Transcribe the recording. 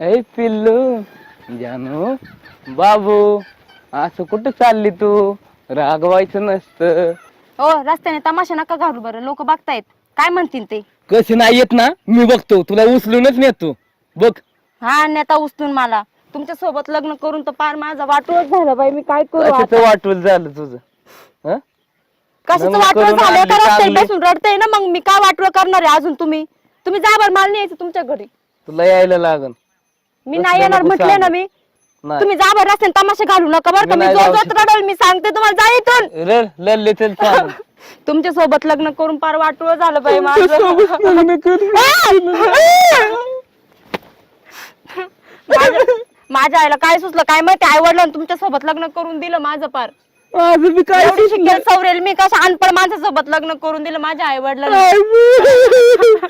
ऐ पिल्लू जानू बाबू असं कुठं चालली तू रागवायचं नसतं. हो रस्त्याने तमाशा नका घालू बरं, लोक बघतायत काय म्हणतील ते. कशी नाही येत ना मी बघतो तुला उचलूनच नेतो बघ. हा नेता उचलून मला तुमच्या सोबत लग्न करून तर पार माझा वाटोळच झालं बाई, मी काय करू कशाचं आता? वाटूल झालं तुझं हं? कशाचं लग्न वाटोळ करून झालं आणली का रस्त्याने चांगली. बसून रडते ना, मग मी काय वाटोळ करणार आहे अजून? तुम्ही जा बरं, मला नाही यायचं तुमच्या घरी. तुला यायला लागन. मी तसलं नाही येणार नको म्हटले ना सांगू. मी. नाही तुम्ही जा बरं, रस्त्याने तमाशा घालू नका बरं का, मी मी नाही जोर जाऊ जोरात शकत. रडल, मी सांगते तुम्हाला, जा इथून. रड लल्ले चल चाल. तुमच्या सोबत लग्न करून पार वाटोळ झालं बाई माझं. माझ्या आईला काय सुचलं काय माहिती, आई वडिलांनी तुमच्या सोबत लग्न करून दिलं माझं पार. माझं बी काय एवढी शिकेल सवरेल मी, कसं अनपढ माणसासोबत लग्न करून दिलं माझ्या आई वडिलांनी. सुचलं.